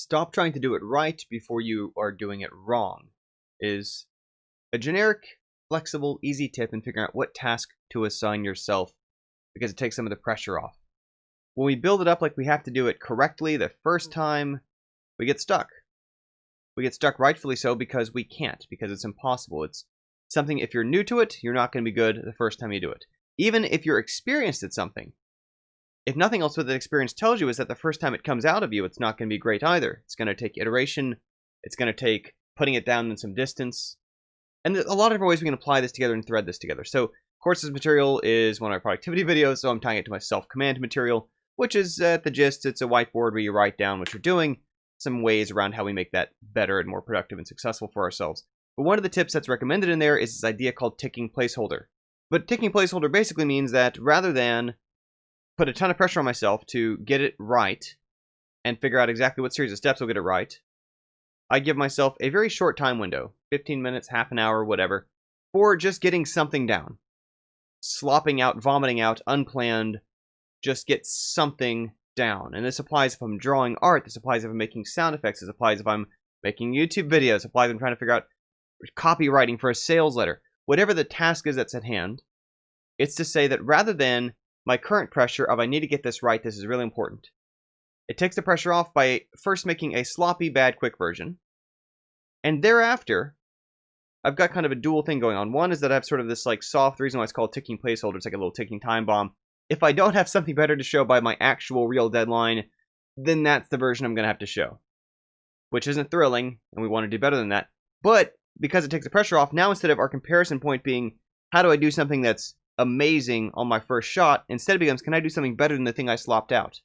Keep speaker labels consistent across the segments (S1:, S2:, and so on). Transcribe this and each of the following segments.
S1: Stop trying to do it right before you are doing it wrong is a generic, flexible, easy tip in figuring out what task to assign yourself because it takes some of the pressure off. When we build it up like we have to do it correctly the first time, we get stuck. We get stuck rightfully so because we can't, because it's impossible. It's something, if you're new to it, you're not going to be good the first time you do it. Even if you're experienced at something, if nothing else, what that experience tells you is that the first time it comes out of you, it's not going to be great either. It's going to take iteration. It's going to take putting it down in some distance. And there's a lot of different ways we can apply this together and thread this together. So courses material is one of my productivity videos, so I'm tying it to my self-command material, which is at the gist, it's a whiteboard where you write down what you're doing, some ways around how we make that better and more productive and successful for ourselves. But one of the tips that's recommended in there is this idea called ticking placeholder. But ticking placeholder basically means that rather than put a ton of pressure on myself to get it right and figure out exactly what series of steps will get it right, I give myself a very short time window, 15 minutes, half an hour, whatever, for just getting something down. Slopping out, vomiting out, unplanned, just get something down. And this applies if I'm drawing art, this applies if I'm making sound effects, this applies if I'm making YouTube videos, this applies if I'm trying to figure out copywriting for a sales letter. Whatever the task is that's at hand, it's to say that rather than my current pressure of I need to get this right, this is really important. It takes the pressure off by first making a sloppy, bad, quick version. And thereafter, I've got kind of a dual thing going on. One is that I have sort of this like soft, the reason why it's called ticking placeholder, it's like a little ticking time bomb. If I don't have something better to show by my actual real deadline, then that's the version I'm going to have to show. Which isn't thrilling, and we want to do better than that. But because it takes the pressure off, now instead of our comparison point being, how do I do something that's amazing on my first shot, instead it becomes, can I do something better than the thing I slopped out?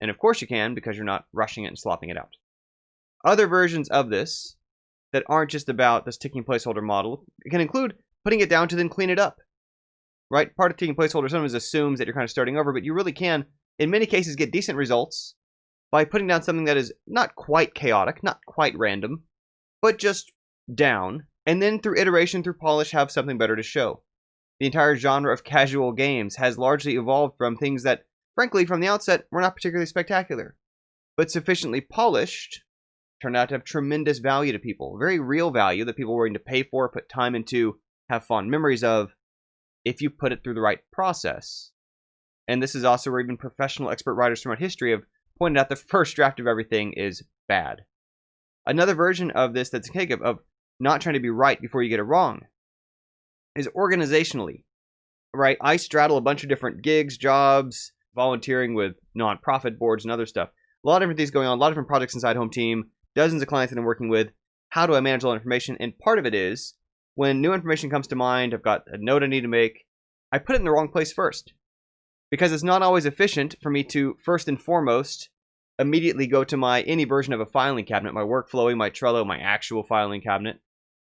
S1: And of course you can, because you're not rushing it and slopping it out. Other versions of this that aren't just about this ticking placeholder model can include putting it down to then clean it up. Right? Part of ticking placeholder sometimes assumes that you're kind of starting over, but you really can, in many cases, get decent results by putting down something that is not quite chaotic, not quite random, but just down, and then through iteration, through polish, have something better to show. The entire genre of casual games has largely evolved from things that, frankly, from the outset, were not particularly spectacular, but sufficiently polished, turned out to have tremendous value to people. Very real value that people were willing to pay for, put time into, have fond memories of, if you put it through the right process. And this is also where even professional expert writers throughout history have pointed out the first draft of everything is bad. Another version of this that's a cake of not trying to be right before you get it wrong is organizationally, right? I straddle a bunch of different gigs, jobs, volunteering with nonprofit boards and other stuff. A lot of different things going on, a lot of different projects inside Home Team, dozens of clients that I'm working with. How do I manage all that information? And part of it is, when new information comes to mind, I've got a note I need to make, I put it in the wrong place first. Because it's not always efficient for me to, first and foremost, immediately go to my any version of a filing cabinet, my workflowy, my Trello, my actual filing cabinet,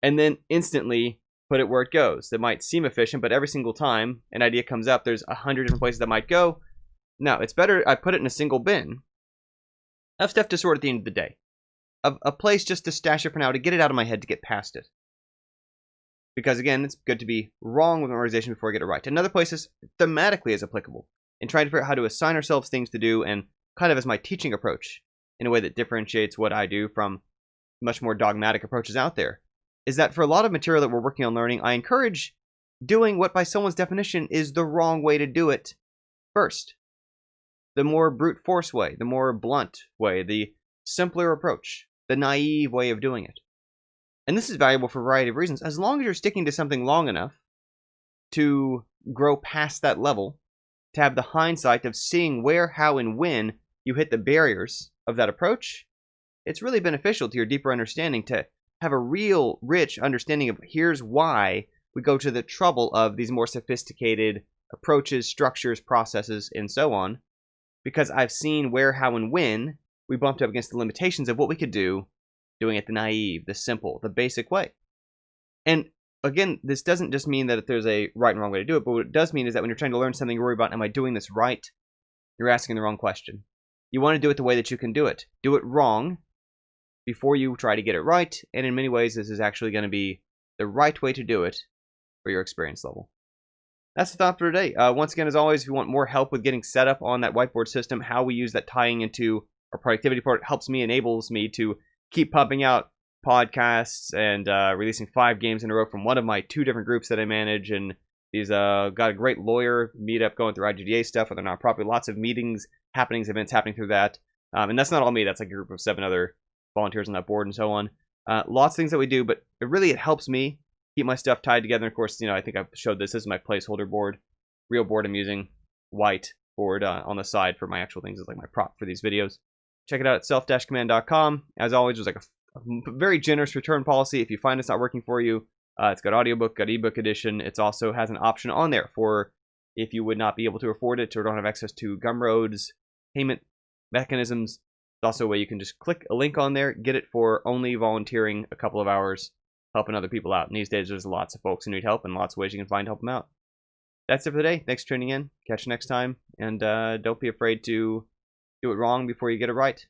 S1: and then instantly put it where it goes. That might seem efficient, but every single time an idea comes up, there's 100 different places that might go. No, it's better I put it in a single bin of stuff to sort at the end of the day. Of a place just to stash it for now, to get it out of my head, to get past it. Because again, it's good to be wrong with an organization before I get it right. Another place is thematically is applicable in trying to figure out how to assign ourselves things to do, and kind of as my teaching approach in a way that differentiates what I do from much more dogmatic approaches out there, is that for a lot of material that we're working on learning, I encourage doing what by someone's definition is the wrong way to do it first. The more brute force way, the more blunt way, the simpler approach, the naive way of doing it. And this is valuable for a variety of reasons. As long as you're sticking to something long enough to grow past that level, to have the hindsight of seeing where, how, and when you hit the barriers of that approach, it's really beneficial to your deeper understanding to have a real rich understanding of here's why we go to the trouble of these more sophisticated approaches, structures, processes, and so on. Because I've seen where, how, and when we bumped up against the limitations of what we could do doing it the naive, the simple, the basic way. And again, this doesn't just mean that there's a right and wrong way to do it, but what it does mean is that when you're trying to learn something, you worry about, am I doing this right? You're asking the wrong question. You want to do it the way that you can do it. Do it wrong before you try to get it right, and in many ways, this is actually going to be the right way to do it for your experience level. That's the thought for today. Once again, as always, if you want more help with getting set up on that whiteboard system, how we use that tying into or productivity part. It helps me, enables me to keep pumping out podcasts and releasing 5 games in a row from one of my 2 different groups that I manage. And these got a great lawyer meetup going through IGDA stuff with a nonprofit. Lots of meetings, happenings, events happening through that. And that's not all me. That's like a group of 7 other volunteers on that board and so on. Lots of things that we do, but it helps me keep my stuff tied together. And of course, I think I've showed this. This is my placeholder board. Real board I'm using. White board on the side for my actual things is like my prop for these videos. Check it out at self-command.com. As always, there's like a very generous return policy. If you find it's not working for you, it's got audiobook, got ebook edition. It also has an option on there for if you would not be able to afford it or don't have access to Gumroad's payment mechanisms. It's also a way you can just click a link on there, get it for only volunteering a couple of hours, helping other people out. And these days, there's lots of folks who need help and lots of ways you can find to help them out. That's it for the day. Thanks for tuning in. Catch you next time. And don't be afraid to do it wrong before you get it right.